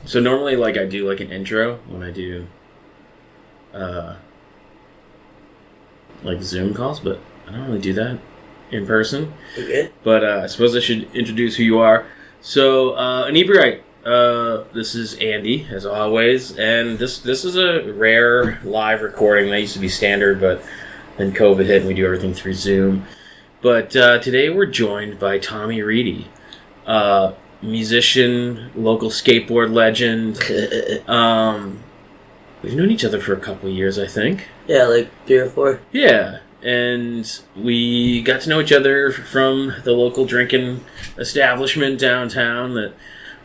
So normally, like, I do, like, an intro when I do, like, Zoom calls, but I don't really do that in person. Okay. But I suppose I should introduce who you are. So, Inebri-art. This is Andy, as always, and this is a rare live recording. That used to be standard, but then COVID hit and we do everything through Zoom. But today we're joined by Tommy Reedy, musician, local skateboard legend. We've known each other for a couple of years, I think. Yeah, like 3 or 4. Yeah, and we got to know each other from the local drinking establishment downtown that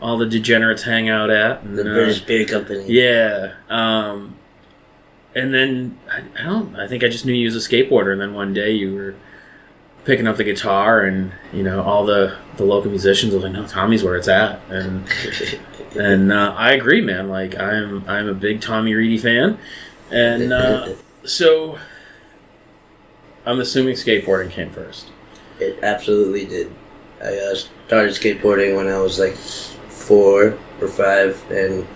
all the degenerates hang out at. And, The British Beer Company. Yeah. And then, I think I just knew you as a skateboarder, and then one day you were picking up the guitar, and, you know, all the local musicians were like, no, Tommy's where it's at. And I agree, man. Like, I'm a big Tommy Reedy fan. And so I'm assuming skateboarding came first. It absolutely did. I started skateboarding when I was like 4 or 5, and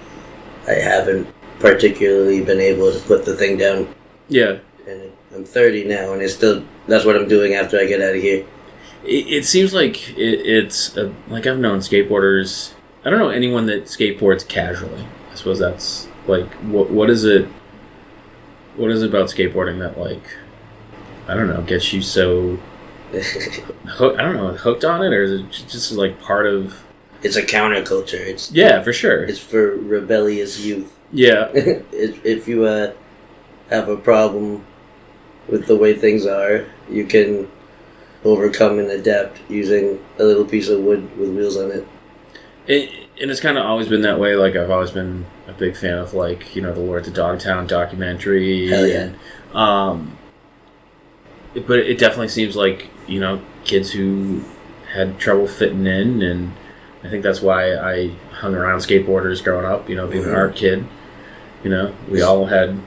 I haven't particularly been able to put the thing down. Yeah. And I'm 30 now, and that's what I'm doing after I get out of here. It seems like it's like, I've known skateboarders. I don't know anyone that skateboards casually. I suppose that's like, what is it? What is it about skateboarding that, like, I don't know, gets you so hooked on it, or is it just like part of? It's a counterculture. Yeah, for sure. It's for rebellious youth. Yeah. If you have a problem with the way things are, you can overcome and adapt using a little piece of wood with wheels on it. And it's kind of always been that way. Like, I've always been a big fan of, like, you know, the Lords of Dogtown documentary. Hell yeah. But it definitely seems like, you know, kids who had trouble fitting in, and I think that's why I hung around skateboarders growing up, you know, being an art kid. You know, we all had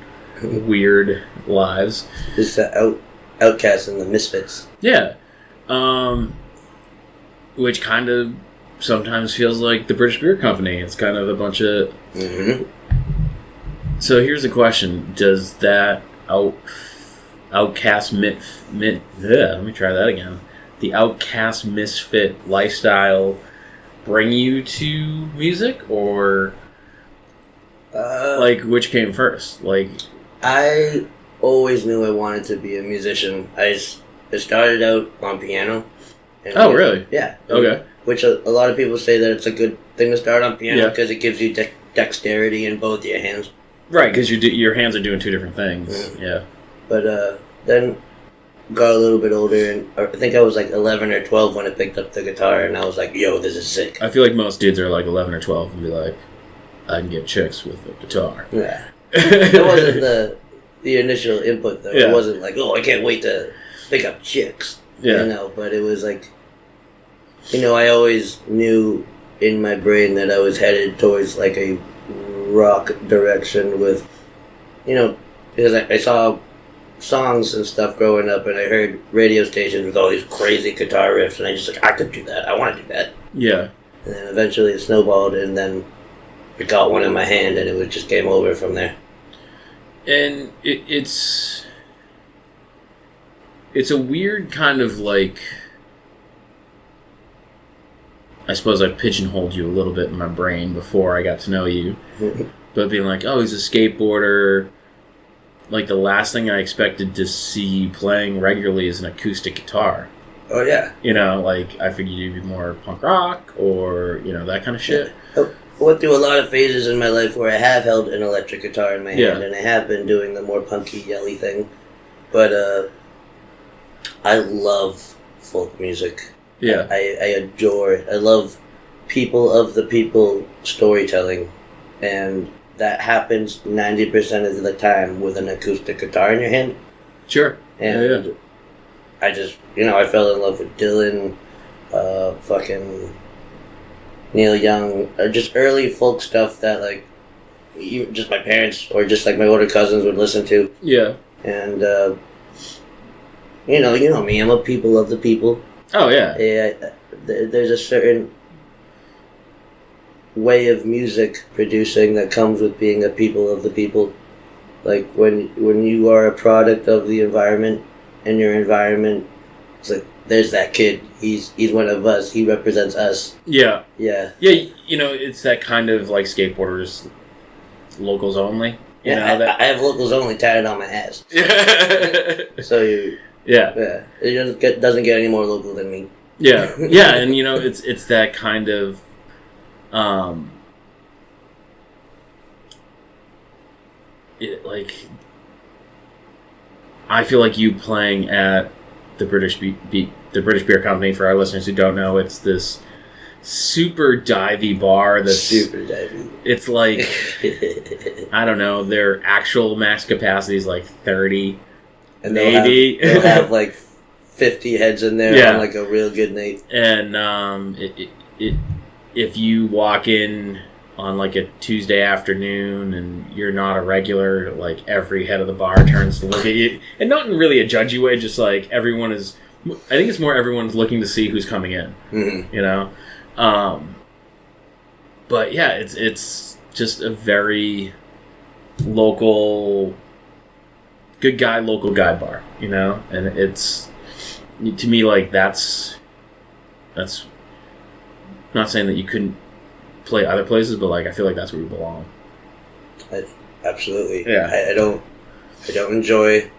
weird lives. Just the outcasts and the misfits. Yeah. Which kind of sometimes feels like the British Beer Company. It's kind of a bunch of... Mm-hmm. So here's the question. Does that outcast let me try that again. The outcast misfit lifestyle bring you to music, or like, which came first? Like, I always knew I wanted to be a musician. I started out on piano. Oh, really? Yeah. Okay. Which a lot of people say that it's a good thing to start on piano because it gives you dexterity in both your hands. Right, because your hands are doing two different things. Mm. Yeah. But then got a little bit older, and I think I was like 11 or 12 when I picked up the guitar, and I was like, yo, this is sick. I feel like most dudes are like 11 or 12 and be like, I can get chicks with a guitar. Yeah. That wasn't the initial input, though. Yeah. It wasn't like, oh, I can't wait to pick up chicks. Yeah. You know, but it was like, you know, I always knew in my brain that I was headed towards like a rock direction with, you know, because I saw songs and stuff growing up, and I heard radio stations with all these crazy guitar riffs, and I just like, I could do that. I want to do that. Yeah. And then eventually it snowballed, and then I got one in my hand, and it was just game over from there. And it's a weird kind of, like, I suppose I've pigeonholed you a little bit in my brain before I got to know you. But being like, oh, he's a skateboarder. Like, the last thing I expected to see playing regularly is an acoustic guitar. Oh, yeah. You know, like, I figured you'd be more punk rock or, you know, that kind of shit. I went through a lot of phases in my life where I have held an electric guitar in my hand, and I have been doing the more punky, yelly thing. But I love folk music. Yeah. I adore it. I love people of the people storytelling, and that happens 90% of the time with an acoustic guitar in your hand. Sure. And yeah. I just, you know, I fell in love with Dylan, fucking Neil Young, just early folk stuff that, like, just my parents or just, like, my older cousins would listen to. Yeah. And, you know me, I'm a people of the people. Oh, yeah. There's a certain way of music producing that comes with being a people of the people. Like when you are a product of the environment, and your environment, it's like there's that kid. He's one of us. He represents us. Yeah. Yeah. Yeah. It's that kind of like skateboarders, locals only. I have locals only tatted on my ass. So it doesn't get any more local than me. Yeah. Yeah, and it's that kind of I feel like you playing at the British Beer Company. For our listeners who don't know, it's this super divey bar that's super divey. It's like I don't know, their actual max capacity is like 30, and maybe they'll have like 50 heads in there on like a real good night. And if you walk in on like a Tuesday afternoon and you're not a regular, like every head of the bar turns to look at you, and not in really a judgy way, just like everyone is. I think it's more everyone's looking to see who's coming in. Mm-hmm. But yeah, it's just a very local, local guy bar, and it's to me like that's not saying that you couldn't play other places, but like I feel like that's where you belong. Absolutely. Yeah. I don't enjoy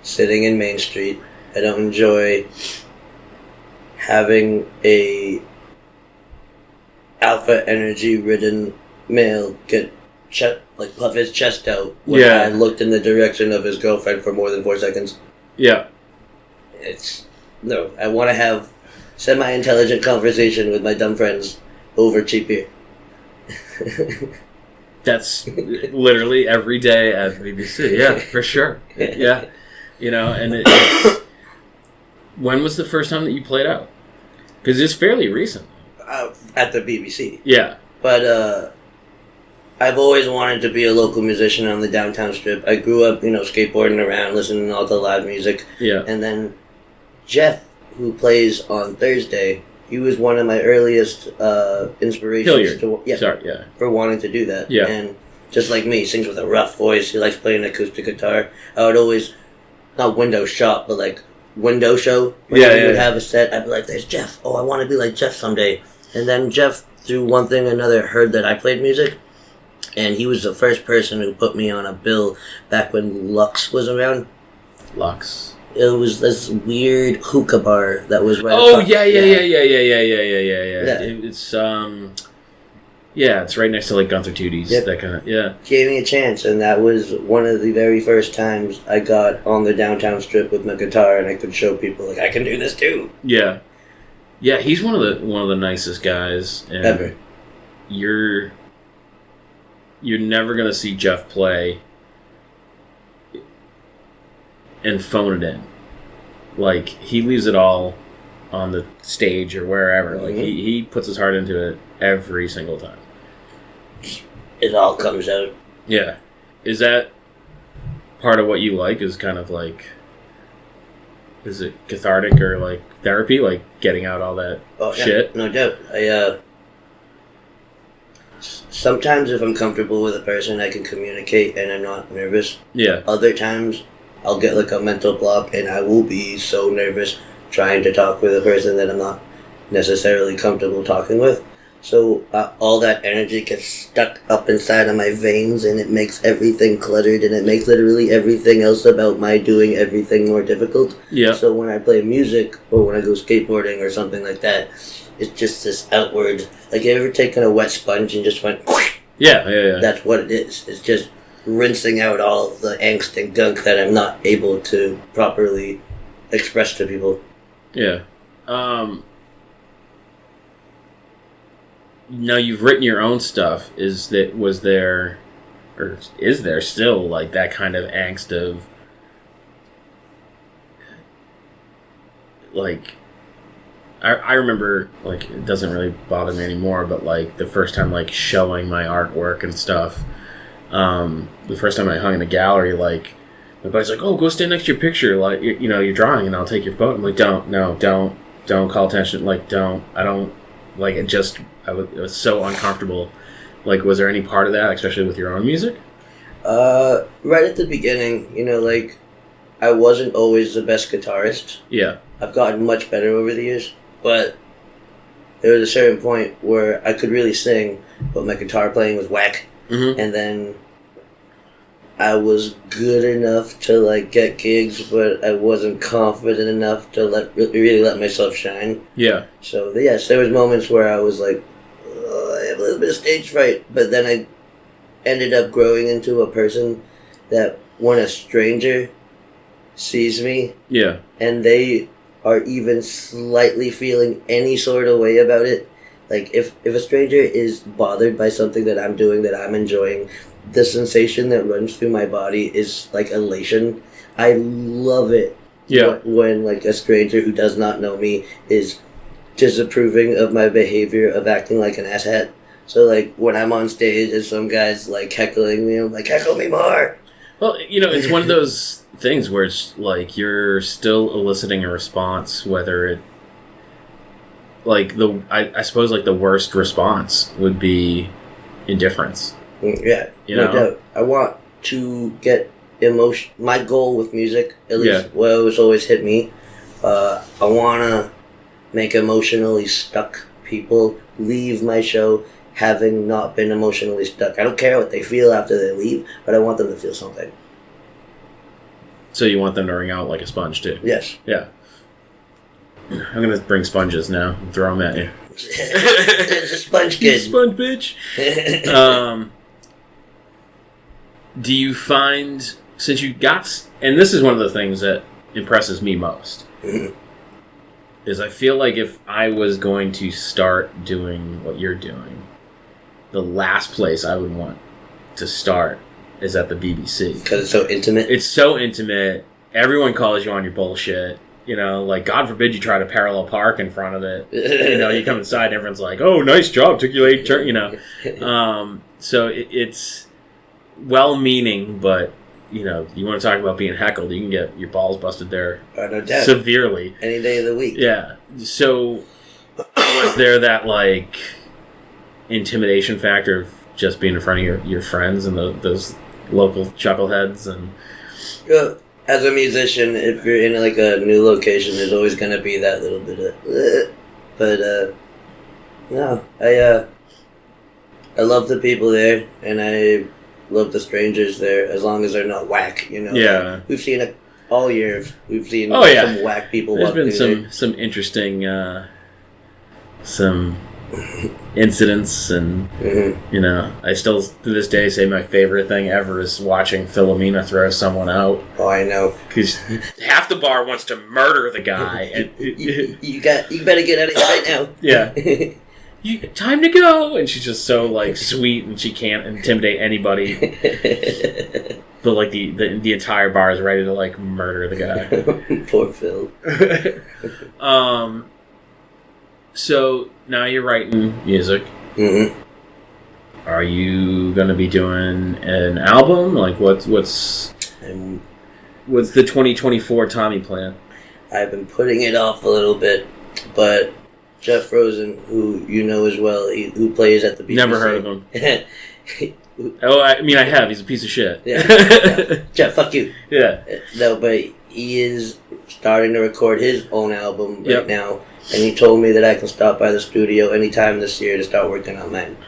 sitting in Main Street. I don't enjoy having a alpha energy ridden male get puff his chest out when I looked in the direction of his girlfriend for more than 4 seconds. Yeah. I want to have semi-intelligent conversation with my dumb friends over cheap beer. That's literally every day at BBC. Yeah, for sure. Yeah. And it's... When was the first time that you played out? Because it's fairly recent. At the BBC. Yeah. But I've always wanted to be a local musician on the downtown strip. I grew up, skateboarding around, listening to all the live music. Yeah. And then Jeff, who plays on Thursday, he was one of my earliest inspirations for wanting to do that. Yeah. And just like me, sings with a rough voice. He likes playing acoustic guitar. I would always, not window shop, but like window show. When he would have a set, I'd be like, there's Jeff. Oh, I want to be like Jeff someday. And then Jeff, through one thing or another, heard that I played music. And he was the first person who put me on a bill back when Lux was around. Lux. It was this weird hookah bar that was right. Oh yeah. It's it's right next to like Gunther Tootie's. Yep. That kind of Gave me a chance, and that was one of the very first times I got on the downtown strip with my guitar, and I could show people like I can do this too. Yeah, he's one of the nicest guys and ever. You're never gonna see Jeff play and phone it in. Like, he leaves it all on the stage or wherever. Mm-hmm. Like, he puts his heart into it every single time. It all comes out. Yeah. Is that part of what you like, is kind of like, is it cathartic or like therapy, like getting out all that shit? No doubt. Sometimes if I'm comfortable with a person, I can communicate and I'm not nervous. Yeah. Other times, I'll get like a mental block and I will be so nervous trying to talk with a person that I'm not necessarily comfortable talking with. So all that energy gets stuck up inside of my veins and it makes everything cluttered and it makes literally everything else about my doing everything more difficult. Yeah. So when I play music or when I go skateboarding or something like that, it's just this outward, like you ever taken a wet sponge and just went... Yeah. That's what it is. It's just rinsing out all the angst and gunk that I'm not able to properly express to people. Yeah. Now you've written your own stuff. Is there still like that kind of angst of like I remember, like, it doesn't really bother me anymore, but like the first time like showing my artwork and stuff, the first time I hung in a gallery, like my buddy's like, oh, go stand next to your picture, like you're drawing and I'll take your photo. I'm like, don't call attention, like I don't like it, just it was so uncomfortable. Like, was there any part of that, especially with your own music? Right at the beginning, like, I wasn't always the best guitarist. Yeah. I've gotten much better over the years, but there was a certain point where I could really sing, but my guitar playing was whack. Mm-hmm. And then I was good enough to, like, get gigs, but I wasn't confident enough to really let myself shine. Yeah. So, yes, there was moments where I was like, oh, I have a little bit of stage fright, but then I ended up growing into a person that when a stranger sees me, yeah, and they are even slightly feeling any sort of way about it, like if a stranger is bothered by something that I'm doing that I'm enjoying, the sensation that runs through my body is like elation. I love it. Yeah. When like a stranger who does not know me is disapproving of my behavior of acting like an asshat. So, like, when I'm on stage and some guy's, like, heckling me, I'm like, heckle me more! Well, it's one of those things where it's, like, you're still eliciting a response, whether it... Like, I suppose, like, the worst response would be indifference. Yeah, no doubt. I want to get emotion... My goal with music, at least, what was always hit me, I want to make emotionally stuck people leave my show having not been emotionally stuck. I don't care what they feel after they leave, but I want them to feel something. So you want them to wring out like a sponge, too? Yes. Yeah. I'm going to bring sponges now and throw them at you. It's a sponge kid. Sponge bitch. Do you find, since you got... And this is one of the things that impresses me most. Mm-hmm. Is I feel like if I was going to start doing what you're doing, the last place I would want to start is at the BBC. Because it's so intimate? It's so intimate. Everyone calls you on your bullshit. Like, God forbid you try to parallel park in front of it. You come inside and everyone's like, oh, nice job, took you late turn, So it's well-meaning, but, you want to talk about being heckled, you can get your balls busted there no doubt. Severely. Any day of the week. Yeah. So was there that, like, intimidation factor of just being in front of your friends and those local chuckleheads? And as a musician, if you're in like a new location, there's always going to be that little bit of but no, I love the people there, and I love the strangers there, as long as they're not whack, Yeah. Like, we've seen it all year. We've seen some whack people There's walk been through some interesting some incidents, and I still to this day say my favorite thing ever is watching Philomena throw someone out. Oh, I know, because half the bar wants to murder the guy. And you better get out of here right now. Yeah. Time to go, and she's just so like sweet, and she can't intimidate anybody. But like the entire bar is ready to like murder the guy. Poor Phil. So now you're writing music. Mm-hmm. Are you gonna be doing an album? Like what's the 2024 Tommy plan? I've been putting it off a little bit, but Jeff Rosen, who you know as well, who plays at the BBC. Never heard of him. Oh, I mean, I have. He's a piece of shit. Yeah. Jeff, fuck you. Yeah. No, but he is starting to record his own album right now, and he told me that I can stop by the studio anytime this year to start working on mine.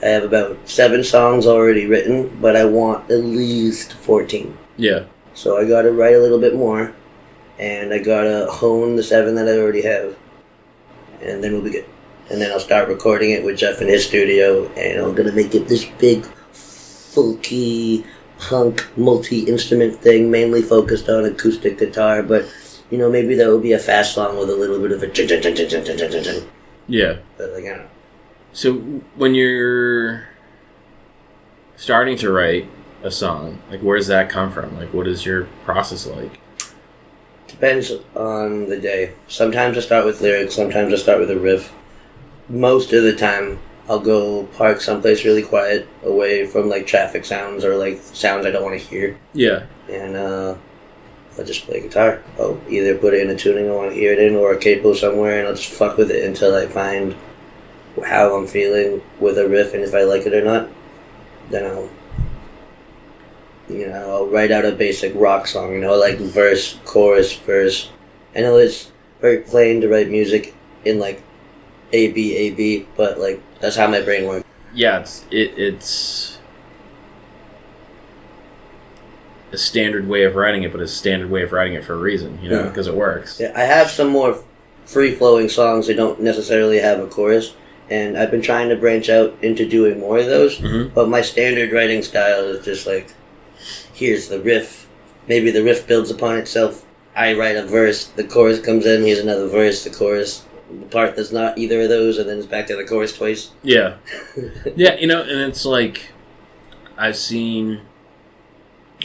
I have about 7 songs already written, but I want at least 14. Yeah. So I gotta write a little bit more, and I gotta hone the 7 that I already have, and then we'll be good. And then I'll start recording it with Jeff in his studio, and I'm gonna make it this big, folky, punk, multi-instrument thing, mainly focused on acoustic guitar, but, maybe that will be a fast song with a little bit of a yeah. But, like, I don't know. So, when you're starting to write a song, like, where does that come from? Like, what is your process like? Depends on the day. Sometimes I start with lyrics, sometimes I start with a riff. Most of the time, I'll go park someplace really quiet, away from, like, traffic sounds or, like, sounds I don't want to hear. Yeah. And, I'll just play guitar. I'll either put it in a tuning I want to hear it in, or a capo somewhere, and I'll just fuck with it until I find how I'm feeling with a riff, and if I like it or not, then I'll write out a basic rock song, like verse, chorus, verse. I know it's very plain to write music in like A B A B, but like that's how my brain works. Yeah, it's a standard way of writing it, but a standard way of writing it for a reason, because it works. Yeah, I have some more free-flowing songs that don't necessarily have a chorus, and I've been trying to branch out into doing more of those, but my standard writing style is just like, here's the riff, maybe the riff builds upon itself, I write a verse, the chorus comes in, here's another verse, the chorus, the part that's not either of those, and then it's back to the chorus twice. Yeah. Yeah, and it's like, I've seen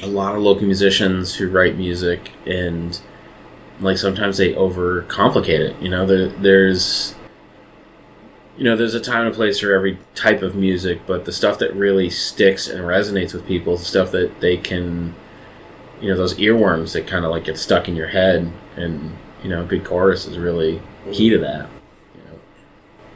a lot of local musicians who write music, and like sometimes they overcomplicate it. There's a time and a place for every type of music, but the stuff that really sticks and resonates with people is the stuff that they can, those earworms that kind of like get stuck in your head, and good chorus is really key to that.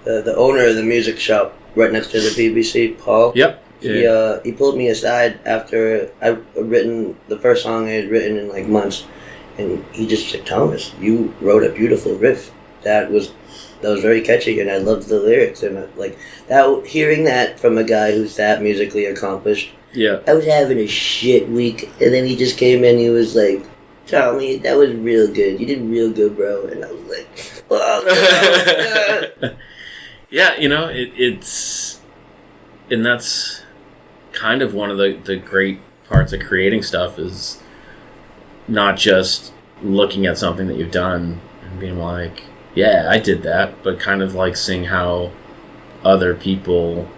The owner of the music shop right next to the BBC, Paul. Yep. He pulled me aside after I'd written the first song I had written in like months, and he just said, "Thomas, you wrote a beautiful riff that was very catchy, and I loved the lyrics." And like that, hearing that from a guy who's that musically accomplished. Yeah. I was having a shit week, and then he just came in. He was like, "Tommy, that was real good. You did real good, bro." And I was like, "Oh, no." Yeah, it's, and that's kind of one of the great parts of creating stuff, is not just looking at something that you've done and being like, yeah, I did that, but kind of like seeing how other people,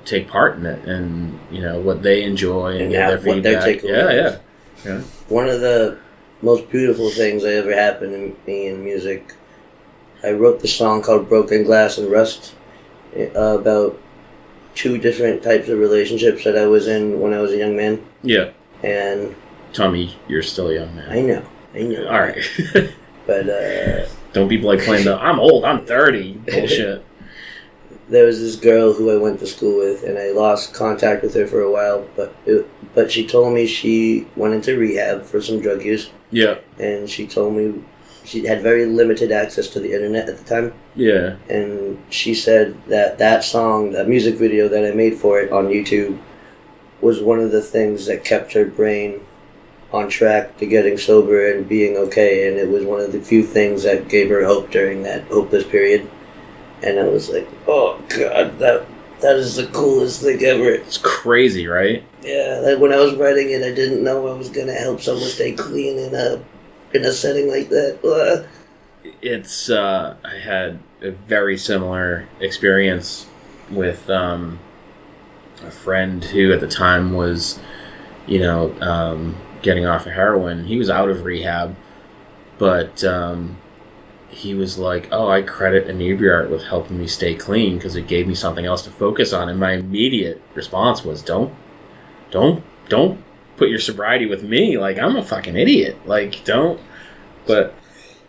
take part in it, and what they enjoy, and get their feedback. Yeah. One of the most beautiful things that ever happened to me in music, I wrote this song called Broken Glass and Rust, about two different types of relationships that I was in when I was a young man. Yeah. And Tommy, you're still a young man. I know. All right. But don't be like playing the I'm old, I'm 30 bullshit. There was this girl who I went to school with, and I lost contact with her for a while, but she told me she went into rehab for some drug use. Yeah. And she told me she had very limited access to the internet at the time. Yeah. And she said that song, that music video that I made for it on YouTube, was one of the things that kept her brain on track to getting sober and being okay, and it was one of the few things that gave her hope during that hopeless period. And I was like, oh god, that is the coolest thing ever. It's crazy, right? Yeah, like when I was writing it, I didn't know I was gonna help someone stay clean in a setting like that. It's I had a very similar experience with a friend who at the time was, getting off of heroin. He was out of rehab, but he was like, oh, I credit Inebri-art with helping me stay clean because it gave me something else to focus on. And my immediate response was, don't put your sobriety with me. Like, I'm a fucking idiot. Like, don't. But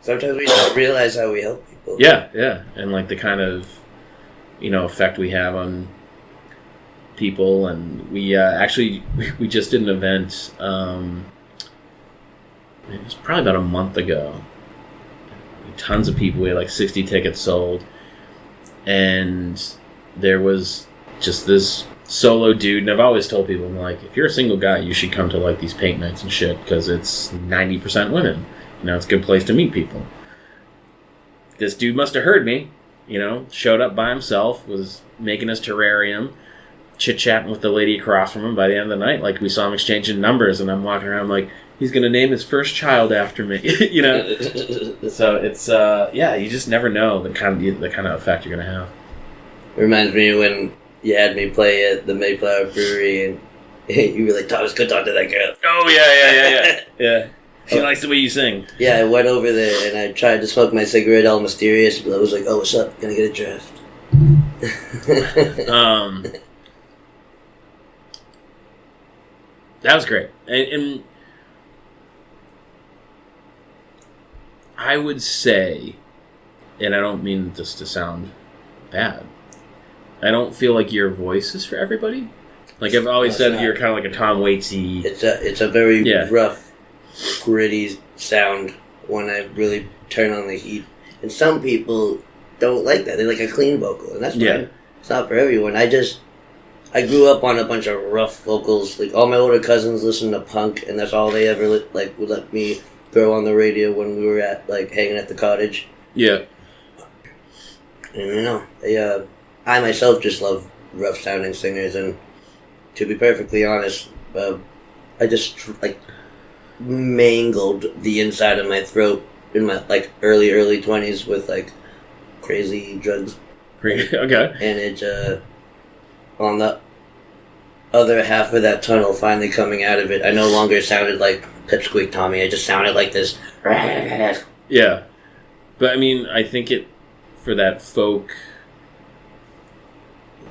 sometimes we don't realize how we help people. Yeah. And like the kind of, effect we have on people. And we we just did an event, it was probably about a month ago. Tons of people. We had like 60 tickets sold, and there was just this solo dude. And I've always told people, I'm like, if you're a single guy, you should come to like these paint nights and shit, because it's 90% women. It's a good place to meet people. This dude must have heard me. Showed up by himself, was making his terrarium, chit-chatting with the lady across from him. By the end of the night, like, we saw him exchanging numbers, and I'm walking around like, he's going to name his first child after me, So it's, you just never know the kind of effect you're going to have. It reminds me when you had me play at the Mayflower Brewery, and you were like, Thomas, go talk to that girl. Oh, yeah. Yeah. She likes the way you sing. Yeah, I went over there, and I tried to smoke my cigarette all mysterious, but I was like, oh, what's up? Gonna get a draft. That was great. And I would say and I don't mean this to sound bad, I don't feel like your voice is for everybody. Like I've always said, you're kind of like a Tom Waitsy. It's a very rough, gritty sound when I really turn on the heat. And some people don't like that. They like a clean vocal, and that's fine. Yeah. It's not for everyone. I grew up on a bunch of rough vocals. Like all my older cousins listened to punk, and that's all they ever would let me throw on the radio when we were at hanging at the cottage. Yeah. And I myself just love rough sounding singers, and to be perfectly honest, I just mangled the inside of my throat in my early 20s with crazy drugs. Okay. And it on the other half of that tunnel, finally coming out of it, I no longer sounded like Pipsqueak Tommy. I just sounded like this. Yeah, but I mean, I think for that folk,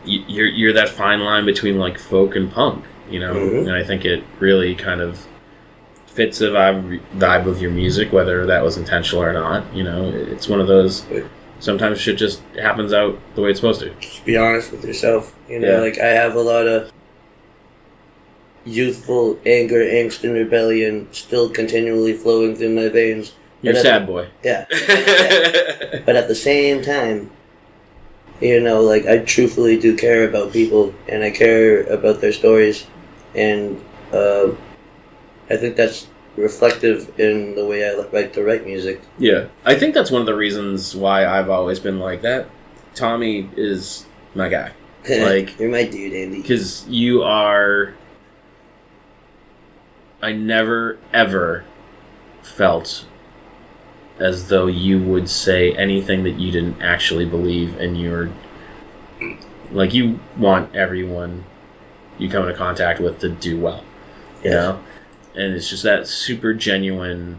you're that fine line between folk and punk, mm-hmm. And I think it really kind of fits the vibe of your music, whether that was intentional or not. It's one of those. Sometimes shit just happens out the way it's supposed to. Just be honest with yourself. I have a lot of youthful anger, angst, and rebellion still continually flowing through my veins. You're a sad boy. Yeah. But at the same time, I truthfully do care about people, and I care about their stories, and I think that's reflective in the way I like to write music. Yeah. I think that's one of the reasons why I've always been like that. Tommy is my guy. You're my dude, Andy. Because you are... I never, ever felt as though you would say anything that you didn't actually believe, and you're... you want everyone you come into contact with to do well. You know? And it's just that super genuine,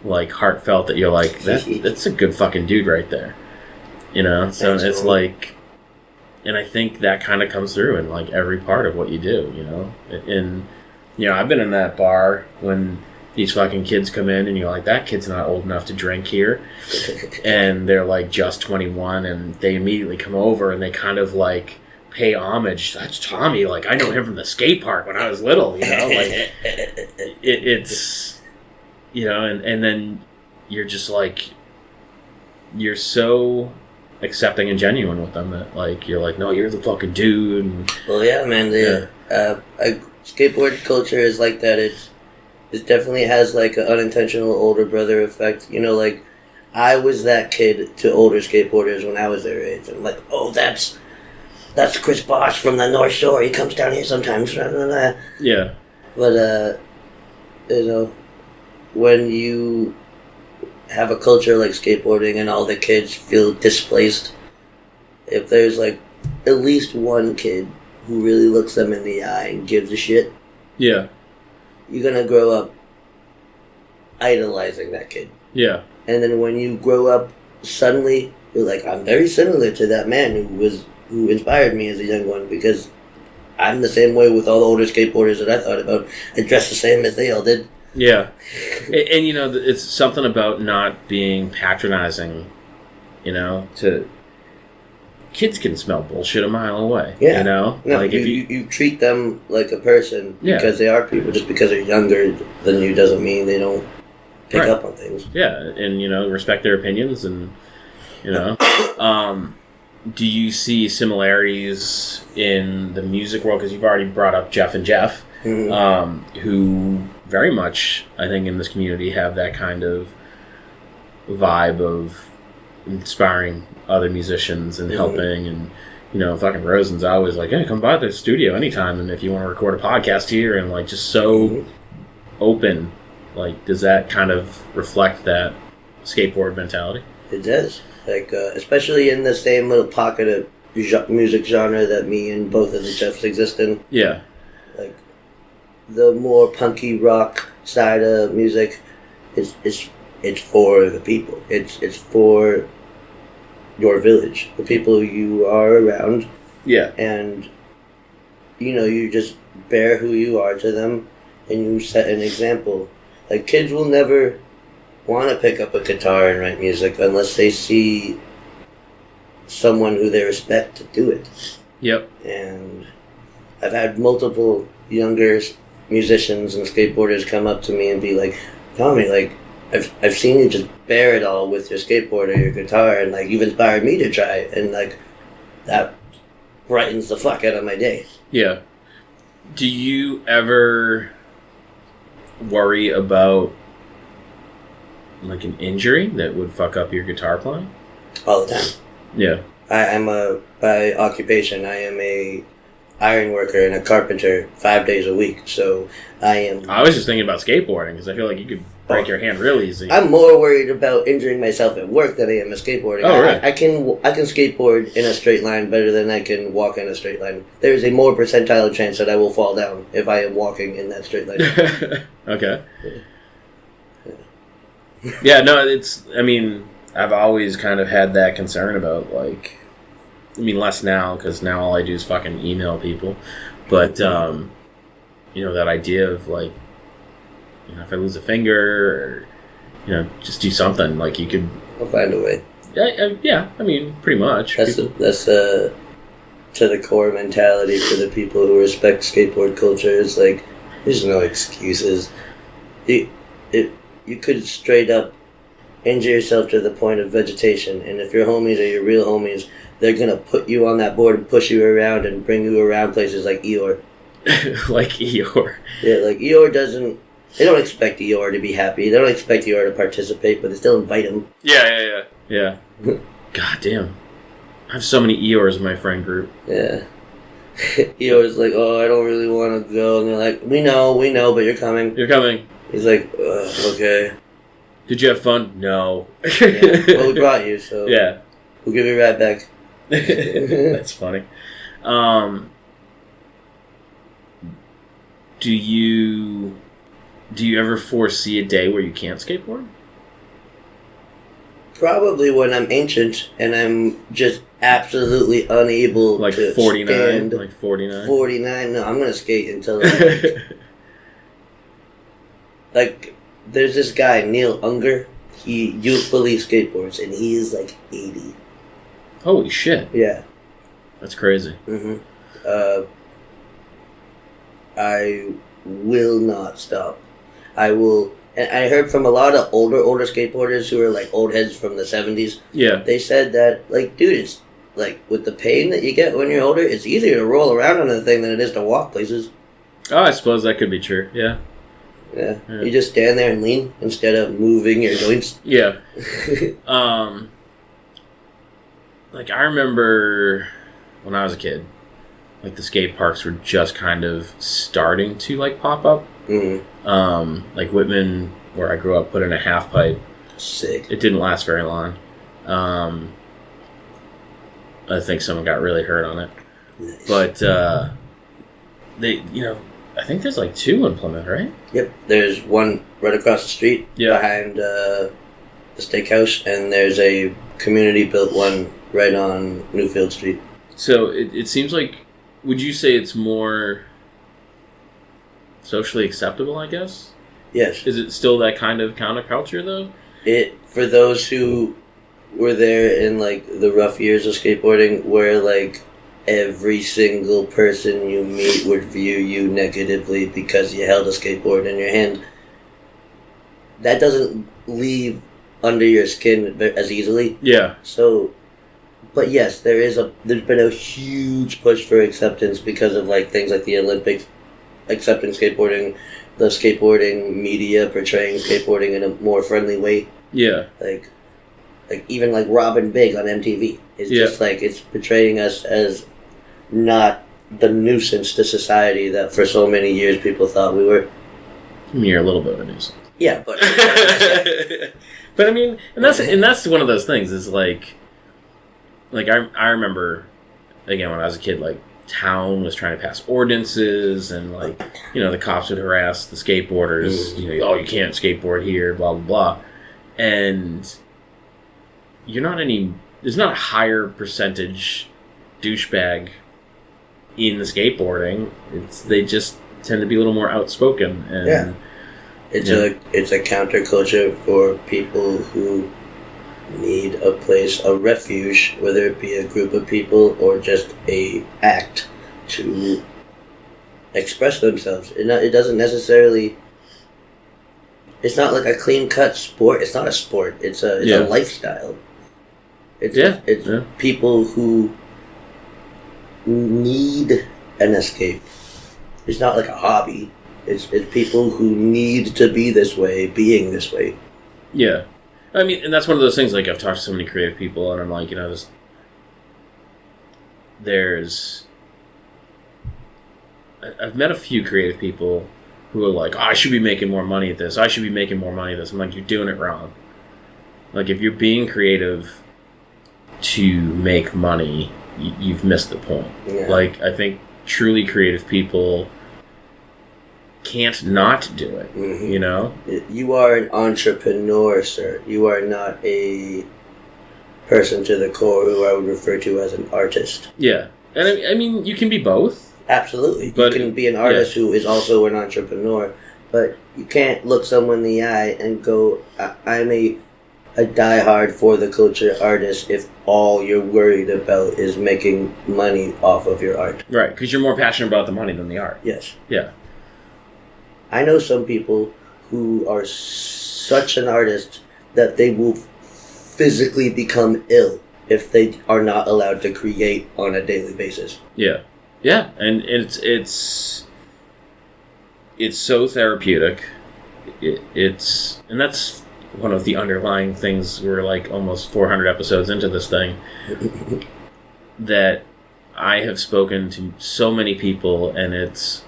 heartfelt that you're like, that's a good fucking dude right there. So it's and I think that kind of comes through in every part of what you do, And, I've been in that bar when these fucking kids come in and you're like, that kid's not old enough to drink here. And they're just 21, and they immediately come over and they kind of pay homage. That's Tommy. I know him from the skate park when I was little, it's, and then you're just you're so accepting and genuine with them that you're no, you're the fucking dude. And, well, yeah, man. Skateboard culture is like that. It definitely has an unintentional older brother effect. I was that kid to older skateboarders when I was their age. I'm oh, that's Chris Bosch from the North Shore. He comes down here sometimes. Yeah. But, when you have a culture like skateboarding and all the kids feel displaced, if there's, at least one kid who really looks them in the eye and gives a shit, yeah, you're going to grow up idolizing that kid. Yeah. And then when you grow up, suddenly, you're I'm very similar to that man who inspired me as a young one, because I'm the same way with all the older skateboarders that I thought about. I dress the same as they all did. Yeah. and it's something about not being patronizing, to... Kids can smell bullshit a mile away, yeah. No, if you treat them like a person because they are people. Just because they're younger than you doesn't mean they don't pick up on things. Yeah, and respect their opinions, and do you see similarities in the music world? Because you've already brought up Jeff and Jeff, mm-hmm. Who very much, I think, in this community have that kind of vibe of inspiring other musicians and helping, and fucking Rosen's always hey, come by the studio anytime, and if you want to record a podcast here, and just so open. Does that kind of reflect that skateboard mentality? It does. Especially in the same little pocket of music genre that me and both of the Jeffs exist in. Yeah. The more punky rock side of music it's for the people. It's for your village, the people you are around. Yeah. And, you just bear who you are to them, and you set an example. Kids will never want to pick up a guitar and write music unless they see someone who they respect to do it. Yep. And I've had multiple younger musicians and skateboarders come up to me and be like, Tommy, like, I've seen you just bear it all with your skateboard or your guitar, and like you've inspired me to try it, and like that brightens the fuck out of my day. Yeah. Do you ever worry about like an injury that would fuck up your guitar playing? All the time. Yeah. I'm by occupation, I am a iron worker and a carpenter 5 days a week, so I was just thinking about skateboarding because I feel like you could break your hand real easy. I'm more worried about injuring myself at work than I am at skateboarding. Oh, right. I can skateboard in a straight line better than I can walk in a straight line. There is a more percentile chance that I will fall down if I am walking in that straight line. Okay. Yeah, no, I mean, I've always kind of had that concern about, like, I mean, less now, because now all I do is fucking email people. But, you know, that idea of, like, you know, if I lose a finger, or, you know, just do something, like, you could... I'll find a way. Yeah, I mean, pretty much. That's to the core mentality for the people who respect skateboard culture. It's like, there's no excuses. You could straight up injure yourself to the point of vegetation, and if your homies are your real homies, they're gonna put you on that board and push you around and bring you around places like Eeyore. Like Eeyore. Yeah, like Eeyore doesn't... They don't expect Eeyore to be happy. They don't expect Eeyore to participate, but they still invite him. Yeah. God damn. I have so many Eeyores in my friend group. Yeah. Eeyore's like, oh, I don't really want to go. And they're like, we know, but you're coming. You're coming. He's like, okay. Did you have fun? No. Yeah. Well, we brought you, so... Yeah. We'll give you right back. That's funny. Do you ever foresee a day where you can't skateboard? Probably when I'm ancient and I'm just absolutely unable like to 49, stand. Like 49? 49? No, I'm going to skate until... Like, there's this guy, Neil Unger. He youthfully skateboards, and he is like 80. Holy shit. Yeah. That's crazy. Mm-hmm. I will not stop. I will... And I heard from a lot of older skateboarders who are like old heads from the 70s. Yeah. They said that, like, dude, it's like with the pain that you get when you're older, it's easier to roll around on the thing than it is to walk places. Oh, I suppose that could be true. Yeah. Yeah. You just stand there and lean instead of moving your joints. Yeah. Like, I remember when I was a kid, like, the skate parks were just kind of starting to, like, pop up. Mm-hmm. Like Whitman, where I grew up, put in a half pipe. Sick. It didn't last very long. I think someone got really hurt on it. Nice. But they, you know, I think there's like 2 in Plymouth, right? Yep. There's one right across the street behind the steakhouse, and there's a community-built one right on Newfield Street. So it seems like, would you say it's more socially acceptable, I guess? Yes. Is it still that kind of counterculture, though? For those who were there in, like, the rough years of skateboarding, where, like, every single person you meet would view you negatively because you held a skateboard in your hand, that doesn't leave under your skin as easily. Yeah. So, but yes, there's been a huge push for acceptance because of, like, things like the Olympics accepting skateboarding, the skateboarding media portraying skateboarding in a more friendly way. Yeah. Like even like Robin Big on MTV. It's just like, it's portraying us as not the nuisance to society that for so many years people thought we were. I mean, you're a little bit of a nuisance. Yeah, but but I mean, and that's one of those things is like I remember again when I was a kid, like, town was trying to pass ordinances, and, like, you know, the cops would harass the skateboarders. You know, oh, you can't skateboard here, blah blah blah, and there's not a higher percentage douchebag in the skateboarding. They just tend to be a little more outspoken, and It's a counterculture for people who need a place, a refuge, whether it be a group of people or just a act to express themselves. It doesn't necessarily. It's not like a clean cut sport. It's not a sport. It's a lifestyle. It's people who need an escape. It's not like a hobby. It's people who need to be this way, being this way. Yeah. I mean, and that's one of those things, like, I've talked to so many creative people, and I'm like, you know, I've met a few creative people who are like, oh, I should be making more money at this. I should be making more money at this. I'm like, you're doing it wrong. Like, if you're being creative to make money, you've missed the point. Yeah. Like, I think truly creative people can't not do it, you know? You are an entrepreneur, sir. You are not a person to the core who I would refer to as an artist. Yeah. And I mean, you can be both. Absolutely. But you can be an artist who is also an entrepreneur, but you can't look someone in the eye and go, I'm a diehard for the culture artist if all you're worried about is making money off of your art. Right, because you're more passionate about the money than the art. Yes. Yeah. I know some people who are such an artist that they will physically become ill if they are not allowed to create on a daily basis. Yeah. Yeah, and it's so therapeutic. And that's one of the underlying things. We're like almost 400 episodes into this thing that I have spoken to so many people, and it's,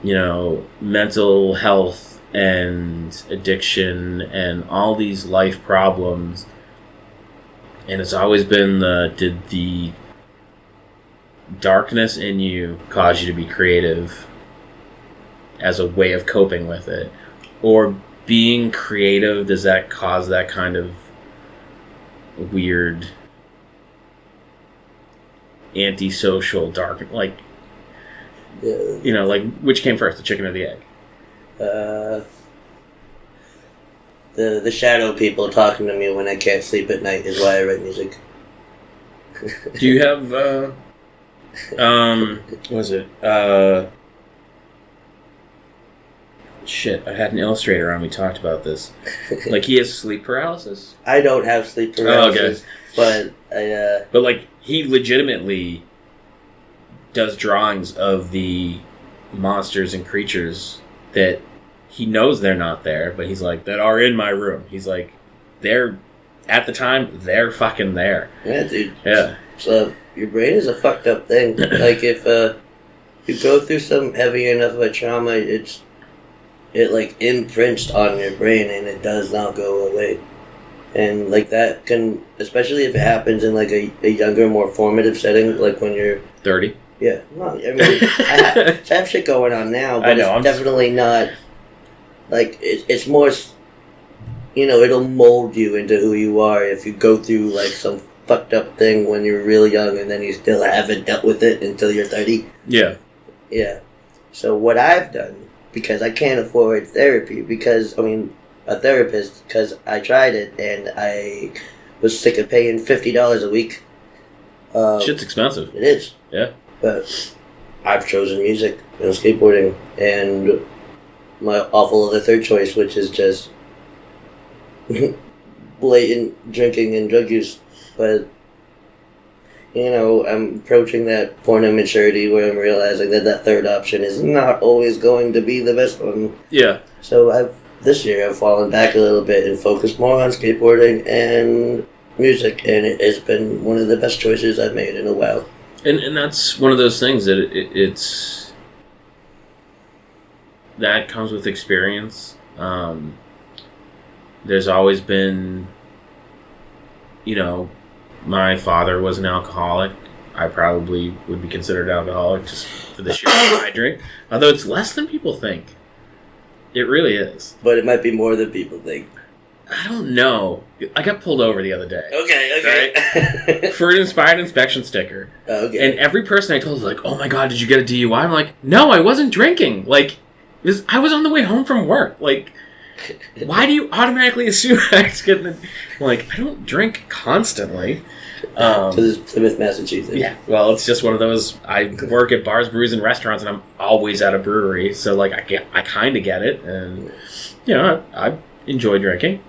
you know, mental health and addiction and all these life problems. And it's always been did the darkness in you cause you to be creative as a way of coping with it? Or being creative, does that cause that kind of weird antisocial dark, like, you know, like, which came first, the chicken or the egg? The shadow people talking to me when I can't sleep at night is why I write music. Do you have what was it? Shit, I had an illustrator on. We talked about this. Like, he has sleep paralysis. I don't have sleep paralysis, but But like, he legitimately does drawings of the monsters and creatures that he knows they're not there, but he's like, that are in my room. He's like, they're at the time they're fucking there. Yeah, dude. Yeah. So your brain is a fucked up thing. Like, if you go through some heavy enough of a trauma, it like imprints on your brain and it does not go away. And like, that can, especially if it happens in like a younger, more formative setting, like when you're 30. Yeah, well, I mean, I have shit going on now, but it's definitely not like it's more. You know, it'll mold you into who you are if you go through like some fucked up thing when you're real young and then you still haven't dealt with it until you're 30. Yeah. Yeah. So what I've done, because I can't afford therapy, a therapist, because I tried it and I was sick of paying $50 a week. Shit's expensive. It is. Yeah. But I've chosen music and skateboarding and my awful other third choice, which is just blatant drinking and drug use. But, you know, I'm approaching that point of maturity where I'm realizing that third option is not always going to be the best one. Yeah. So this year I've fallen back a little bit and focused more on skateboarding and music, and it has been one of the best choices I've made in a while. And that's one of those things that it's that comes with experience. There's always been, you know, my father was an alcoholic. I probably would be considered alcoholic just for the sheer amount I drink. Although it's less than people think. It really is. But it might be more than people think. I don't know. I got pulled over the other day. Okay. Right? For an inspired inspection sticker. Okay. And every person I told was like, oh my god, did you get a DUI? I'm like, no, I wasn't drinking. Like, I was on the way home from work. Like, why do you automatically assume I was getting... Like, I don't drink constantly. Because it's Plymouth, Massachusetts. Yeah, well, it's just one of those... I work at bars, brews, and restaurants, and I'm always at a brewery. So, like, I kind of get it. And, I enjoy drinking,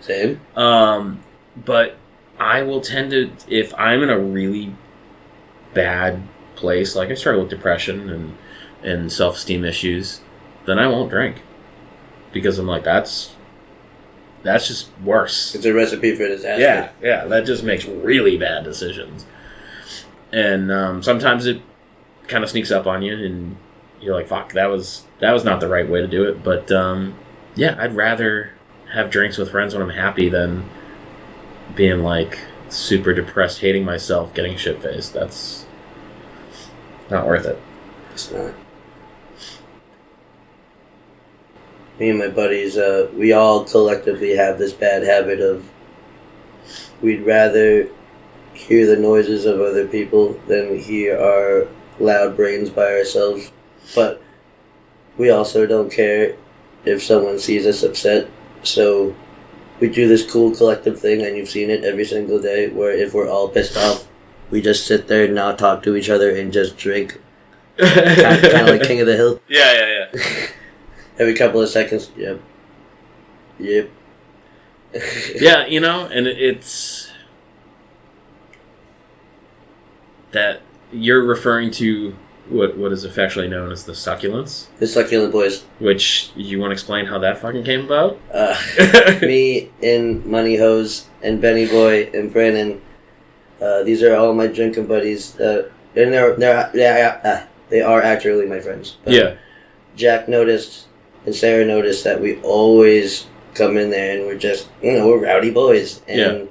Same. But I will tend to... If I'm in a really bad place, like I struggle with depression and self-esteem issues, then I won't drink. Because I'm like, that's just worse. It's a recipe for disaster. Yeah, that just makes really bad decisions. And sometimes it kind of sneaks up on you, and you're like, fuck, that was not the right way to do it. But, I'd rather have drinks with friends when I'm happy than being, like, super depressed, hating myself, getting shit-faced. That's not worth it. It's not. Me and my buddies, we all collectively have this bad habit of we'd rather hear the noises of other people than hear our loud brains by ourselves. But we also don't care if someone sees us upset. So we do this cool collective thing, and you've seen it every single day, where if we're all pissed off, we just sit there and not talk to each other and just drink. Kind of like King of the Hill. Yeah. Every couple of seconds, yep. Yeah, and it's that you're referring to what is affectionately known as the succulents. The Succulent Boys. Which, you want to explain how that fucking came about? Me and Money Hose and Benny Boy and Brandon, these are all my drinking buddies. And they are actually my friends. But yeah. Jack noticed and Sarah noticed that we always come in there and we're just, we're rowdy boys. And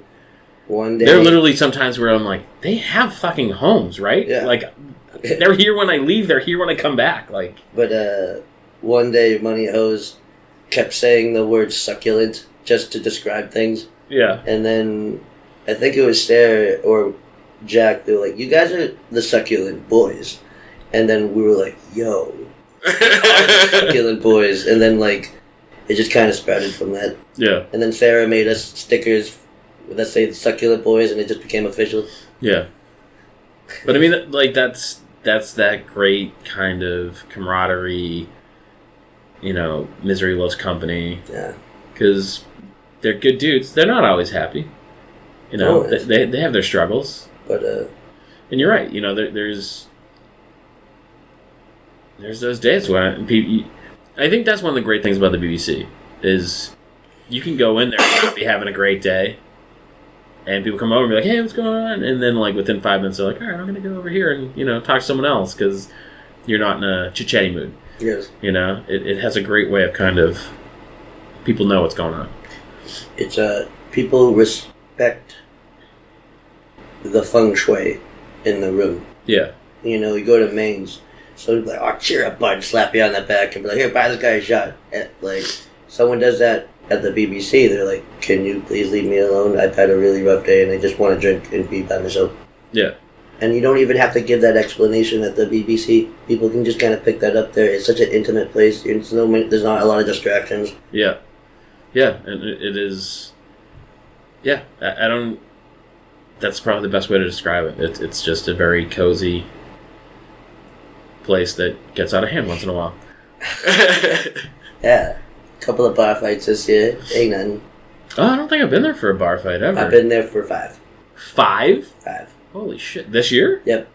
one day... There are literally sometimes where I'm like, they have fucking homes, right? Yeah. Like, they're here when I leave, they're here when I come back. Like, but one day Money Hose kept saying the word succulent just to describe things. Yeah. And then I think it was Sarah or Jack, they were like, you guys are the Succulent Boys. And then we were like, yo... Succulent Boys, and then like it just kind of sprouted from that. Yeah. And then Sarah made us stickers that say the Succulent Boys, and it just became official. Yeah. But I mean, like that's that great kind of camaraderie. Misery loves company. Yeah. Because they're good dudes. They're not always happy. They have their struggles. But and you're right. There's those days when I think that's one of the great things about the BBC is you can go in there and be having a great day, and people come over and be like, "Hey, what's going on?" And then like within 5 minutes, they're like, "All right, I'm gonna go over here and talk to someone else because you're not in a chit-chatty mood." Yes. It has a great way of kind of people know what's going on. It's people respect the feng shui in the room. Yeah. You go to Maine's. So you'd be like, oh, cheer up, bud, slap you on the back and be like, here, buy this guy a shot. And, like, someone does that at the BBC, they're like, can you please leave me alone? I've had a really rough day and I just want to drink and be by myself. Yeah. And you don't even have to give that explanation at the BBC. People can just kind of pick that up there. It's such an intimate place. There's not a lot of distractions. Yeah. Yeah, and it is... Yeah, I don't... That's probably the best way to describe it. It's just a very cozy... place that gets out of hand once in a while. Yeah. A couple of bar fights this year. Ain't nothing. Oh, I don't think I've been there for a bar fight ever. I've been there for 5. 5? 5. Holy shit. This year? Yep.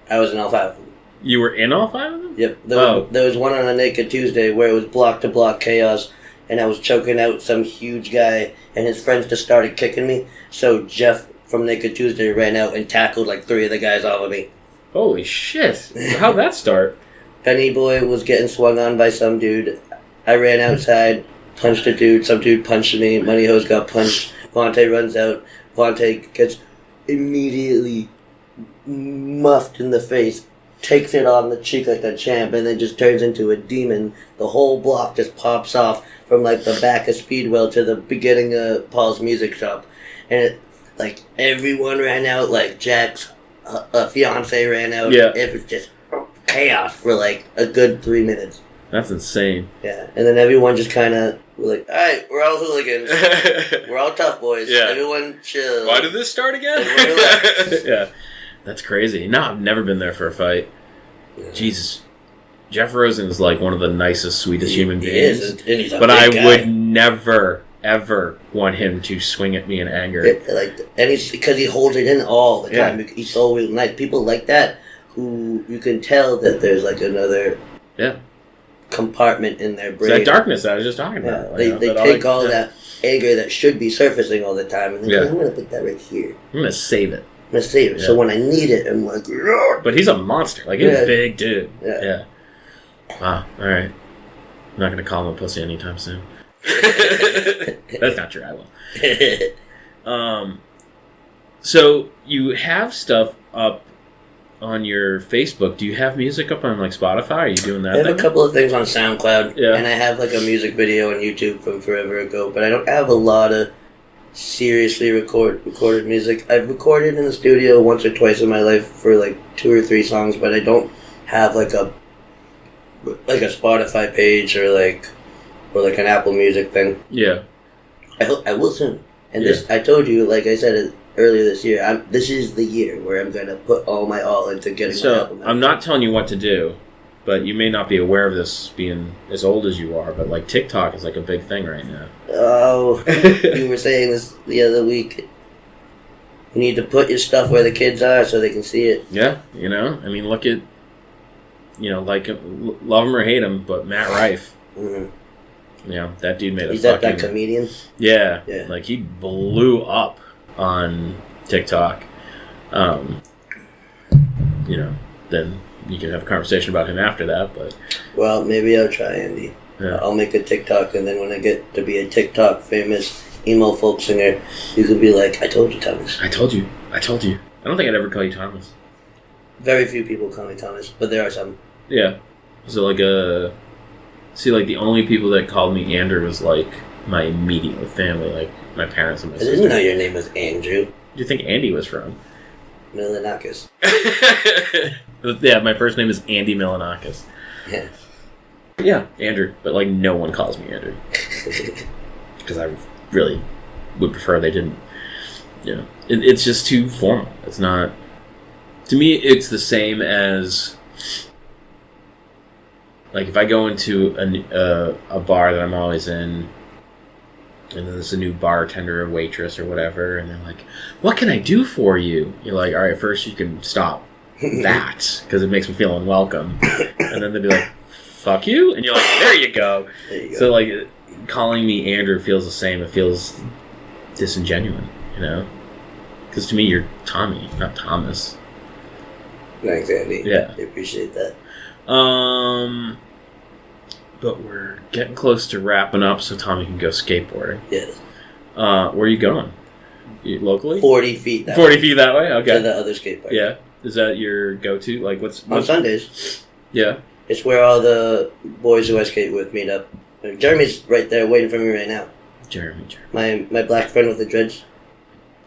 I was in all 5 of them. You were in all 5 of them? Yep. There was one on a Naked Tuesday where it was block-to-block chaos, and I was choking out some huge guy, and his friends just started kicking me. So Jeff from Naked Tuesday ran out and tackled like 3 of the guys off of me. Holy shit. How'd that start? Penny Boy was getting swung on by some dude. I ran outside, punched a dude. Some dude punched me. Money Hose got punched. Vontae runs out. Vontae gets immediately muffed in the face, takes it on the cheek like a champ, and then just turns into a demon. The whole block just pops off from like the back of Speedwell to the beginning of Paul's Music Shop. And everyone ran out, like Jack's a fiance ran out. Yeah. It was just chaos for like a good 3 minutes. That's insane. Yeah, and then everyone just kind of like, all right, we're all hooligans. We're all tough boys. Yeah. Everyone chill. Why did this start again? Yeah. That's crazy. No, I've never been there for a fight. Yeah. Jesus. Jeff Rosen is like one of the nicest, sweetest human beings. He is, and he's a but big I guy. would never, ever want him to swing at me in anger. And he's because he holds it in all the time. Yeah. He's so really nice. People like that who you can tell that there's like another compartment in their brain. It's that darkness that I was just talking about. Yeah. They take all that anger that should be surfacing all the time, and they're like, I'm going to put that right here. I'm going to save it. Yeah. So when I need it, I'm like, Roar! But he's a monster. Like, he's a big dude. Yeah. Wow. All right. I'm not going to call him a pussy anytime soon. That's not true. I will. So you have stuff up on your Facebook. Do you have music up on like Spotify? Are you doing that? I have a couple of things on SoundCloud, yeah. And I have like a music video on YouTube from forever ago. But I don't have a lot of seriously recorded music. I've recorded in the studio once or twice in my life for like 2 or 3 songs, but I don't have like a Spotify page or like an Apple Music thing. Yeah. I will soon. And this, I told you, like I said earlier this year, this is the year where I'm going to put all my all into getting my album out. I'm not telling you what to do, but you may not be aware of this being as old as you are, but like TikTok is like a big thing right now. Oh, you were saying this the other week. You need to put your stuff where the kids are so they can see it. Yeah, I mean, look at, like, love him or hate him, but Matt Rife. Mm-hmm. That dude made a He's that comedian? Yeah, like he blew up on TikTok. Then you can have a conversation about him after that, but... Well, maybe I'll try, Andy. Yeah. I'll make a TikTok, and then when I get to be a TikTok famous emo folk singer, you could be like, I told you, Thomas. I told you. I don't think I'd ever call you Thomas. Very few people call me Thomas, but there are some. Yeah. So, like, the only people that called me Andrew was, like, my immediate family, like, my parents and my sister. I didn't know your name was Andrew. Where do you think Andy was from? Milanakis. Yeah, my first name is Andy Milanakis. Yeah. Yeah, Andrew. But, like, no one calls me Andrew. Because I really would prefer they didn't. It's just too formal. It's not... To me, it's the same as... Like, if I go into a bar that I'm always in, and then there's a new bartender or waitress or whatever, and they're like, what can I do for you? You're like, all right, first you can stop that, because it makes me feel unwelcome. And then they'll be like, fuck you? And you're like, there you go. So, like, calling me Andrew feels the same. It feels disingenuous, Because to me, you're Tommy, not Thomas. Thanks, Andy. Yeah. I appreciate that. But we're getting close to wrapping up so Tommy can go skateboarding. Yes. Where are you going? Locally? 40 feet that 40 feet that way? Okay. To the other skate park. Yeah. Is that your go-to? Like, what's on Sundays. Yeah. It's where all the boys who I skate with meet up. Jeremy's right there waiting for me right now. Jeremy. My black friend with the dreads.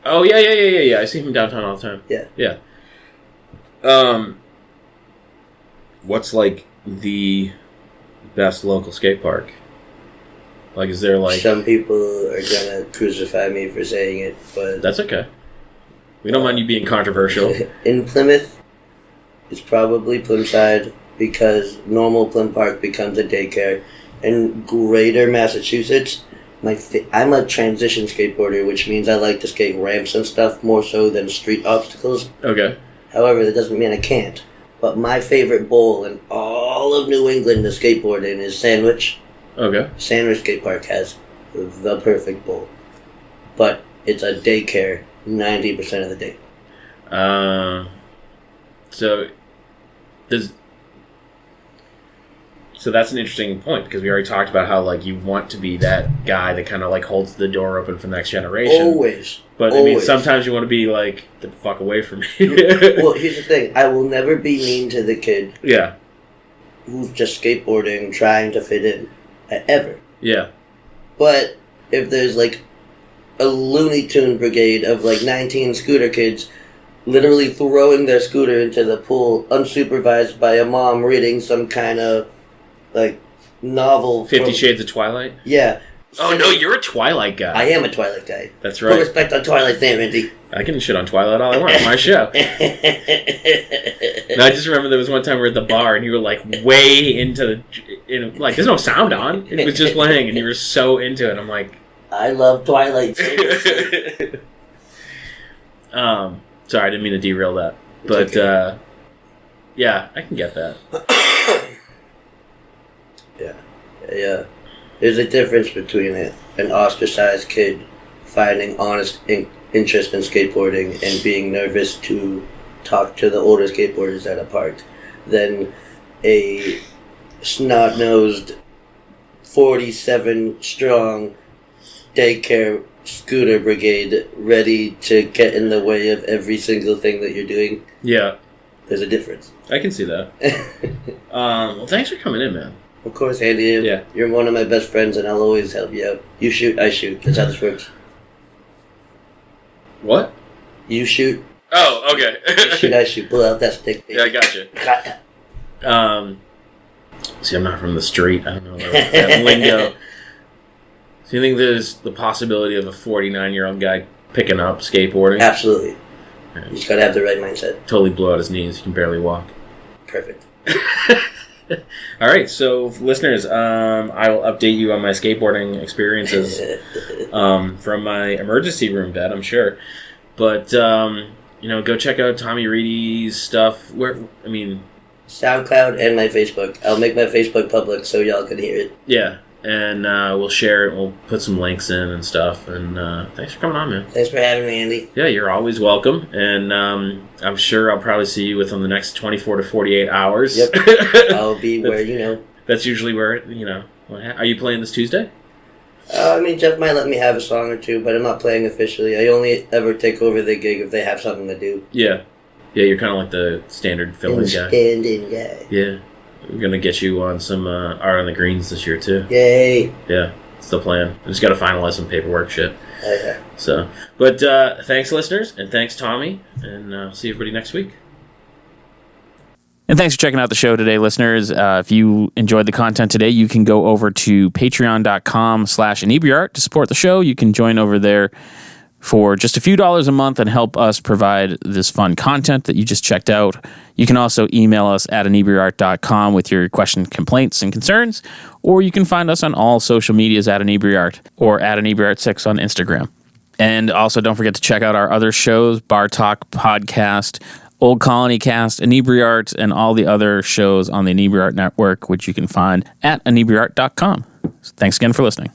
Oh, yeah. I see him downtown all the time. Yeah. What's, like, the best local skate park? Like, is there, like... Some people are gonna crucify me for saying it, but... That's okay. We don't mind you being controversial. In Plymouth, it's probably Plymside, because normal Plym Park becomes a daycare. In greater Massachusetts, I'm a transition skateboarder, which means I like to skate ramps and stuff more so than street obstacles. Okay. However, that doesn't mean I can't. But my favorite bowl in all of New England to skateboard in is Sandwich. Okay. Sandwich Skate Park has the perfect bowl. But it's a daycare 90% of the day. So that's an interesting point, because we already talked about how, like, you want to be that guy that kind of, like, holds the door open for the next generation. Always. But, I mean, sometimes you want to be like, get the fuck away from me. Well, here's the thing. I will never be mean to the kid. Yeah. Who's just skateboarding, trying to fit in. Ever. Yeah. But if there's, like, a Looney Tune brigade of, like, 19 scooter kids literally throwing their scooter into the pool, unsupervised by a mom reading some kind of, like, novel. 50 Shades of Twilight? Yeah. Oh, no, you're a Twilight guy. I am a Twilight guy. That's right. Put respect on Twilight, Sam, Randy. I can shit on Twilight all I want. It's my show. No, I just remember there was one time we were at the bar and you were like way into like there's no sound on. It was just playing and you were so into it. I'm like, I love Twilight. sorry, I didn't mean to derail that. But okay. Yeah, I can get that. Yeah. There's a difference between an ostracized kid finding honest interest in skateboarding and being nervous to talk to the older skateboarders at a park than a snot-nosed 47-strong daycare scooter brigade ready to get in the way of every single thing that you're doing. Yeah. There's a difference. I can see that. Well, thanks for coming in, man. Of course, Andy. Yeah. You're one of my best friends, and I'll always help you out. You shoot, I shoot. That's how this works. What? You shoot. Oh, okay. You shoot, I shoot. Pull out that stick, baby. Yeah, I gotcha. See, I'm not from the street. I don't know that lingo. So you think there's the possibility of a 49-year-old guy picking up skateboarding? Absolutely. Right. You just gotta have the right mindset. Totally blew out his knees. He can barely walk. Perfect. All right, so listeners, I will update you on my skateboarding experiences from my emergency room bed, I'm sure. But go check out Tommy Reedy's stuff. SoundCloud and my Facebook. I'll make my Facebook public so y'all can hear it. Yeah, and we'll share it. We'll put some links in and stuff. And thanks for coming on, man. Thanks for having me, Andy. Yeah, you're always welcome. And I'm sure I'll probably see you within the next 24 to 48 hours. Yep. I'll be where, That's usually where, Are you playing this Tuesday? Jeff might let me have a song or two, but I'm not playing officially. I only ever take over the gig if they have something to do. Yeah. Yeah, you're kind of like the standard filling guy. Standing guy. Yeah. We're going to get you on some Art on the Greens this year, too. Yay. Yeah, it's the plan. I just got to finalize some paperwork shit. Okay. So, but thanks, listeners, and thanks, Tommy, and see everybody next week. And thanks for checking out the show today, listeners. If you enjoyed the content today, you can go over to patreon.com/Inebri-art to support the show. You can join over there for just a few dollars a month and help us provide this fun content that you just checked out. You can also email us at Inebri-art.com with your questions, complaints, and concerns, or you can find us on all social medias at Inebri-art or at Inebri-art6 on Instagram. And also don't forget to check out our other shows, Bar Talk Podcast, Old Colony Cast, Inebri-art, and all the other shows on the Inebri-art Network, which you can find at Inebri-art.com. Thanks again for listening.